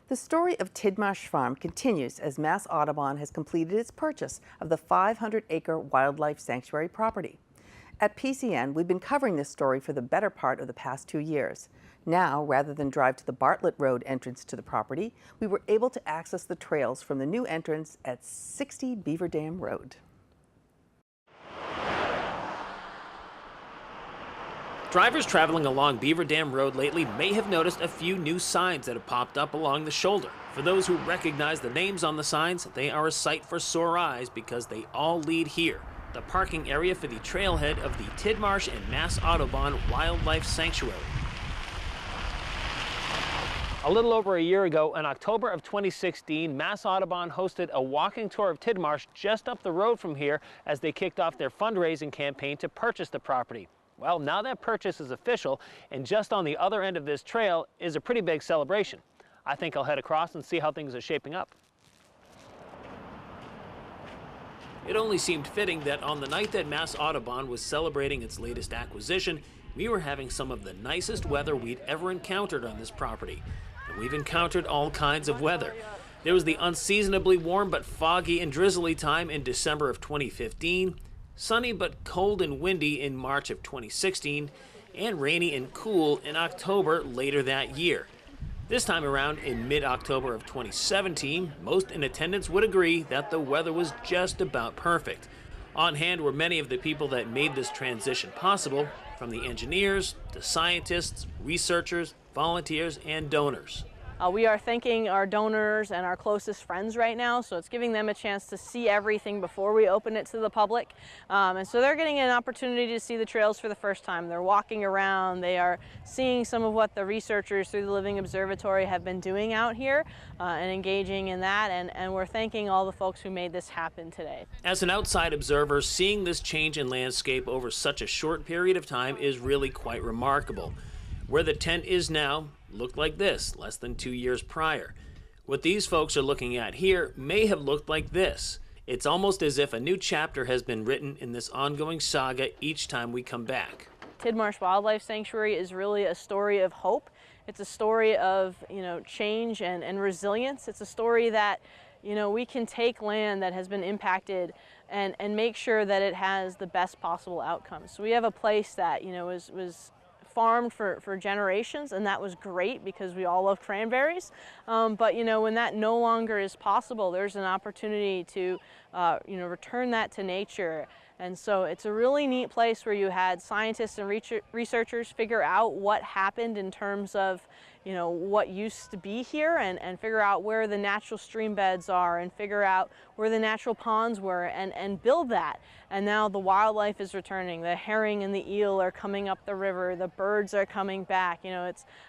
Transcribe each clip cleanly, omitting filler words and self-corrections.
The story of Tidmarsh Farm continues as Mass Audobon has completed its purchase of the 500-acre wildlife sanctuary property. At PCN, we've been covering this story for the better part of the past 2 years. Now, rather than drive to the Bartlett Road entrance to the property, we were able to access the trails from the new entrance at 60 Beaver Dam Road. Drivers traveling along Beaver Dam Road lately may have noticed a few new signs that have popped up along the shoulder. For those who recognize the names on the signs, they are a sight for sore eyes because they all lead here, the parking area for the trailhead of the Tidmarsh and Mass Audobon Wildlife Sanctuary. A little over a year ago, in October of 2016, Mass Audobon hosted a walking tour of Tidmarsh just up the road from here as they kicked off their fundraising campaign to purchase the property. Well, now that purchase is official, and just on the other end of this trail is a pretty big celebration. I think I'll head across and see how things are shaping up. It only seemed fitting that on the night that Mass Audobon was celebrating its latest acquisition, we were having some of the nicest weather we'd ever encountered on this property. And we've encountered all kinds of weather. There was the unseasonably warm but foggy and drizzly time in December of 2015, sunny but cold and windy in March of 2016, and rainy and cool in October later that year. This time around, in mid-October of 2017, most in attendance would agree that the weather was just about perfect. On hand were many of the people that made this transition possible, from the engineers to scientists, researchers, volunteers, and donors. We are thanking our donors and our closest friends right now, so it's giving them a chance to see everything before we open it to the public. And so they're getting an opportunity to see the trails for the first time. They're walking around, they are seeing some of what the researchers through the Living Observatory have been doing out here and engaging in that, and we're thanking all the folks who made this happen today. As an outside observer, seeing this change in landscape over such a short period of time is really quite remarkable. Where the tent is now looked like this less than 2 years prior. What these folks are looking at here may have looked like this. It's almost as if a new chapter has been written in this ongoing saga each time we come back. Tidmarsh Wildlife Sanctuary is really a story of hope. It's a story of, change and resilience. It's a story that, we can take land that has been impacted and make sure that it has the best possible outcomes. So we have a place that, was farmed for generations, and that was great because we all love cranberries. But when that no longer is possible, there's an opportunity to return that to nature. And so it's a really neat place where you had scientists and researchers figure out what happened in terms of what used to be here, and figure out where the natural stream beds are, and figure out where the natural ponds were, and build that. And now the wildlife is returning. The herring and the eel are coming up the river. The birds are coming back.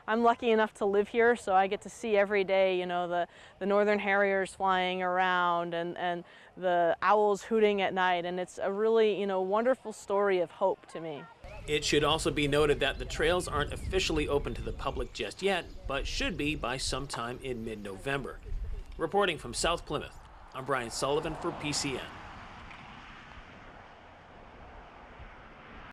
I'm lucky enough to live here, so I get to see every day, the northern harriers flying around and the owls hooting at night. And it's a really, wonderful story of hope to me. It should also be noted that the trails aren't officially open to the public just yet, but should be by sometime in mid-November. Reporting from South Plymouth, I'm Brian Sullivan for PCN.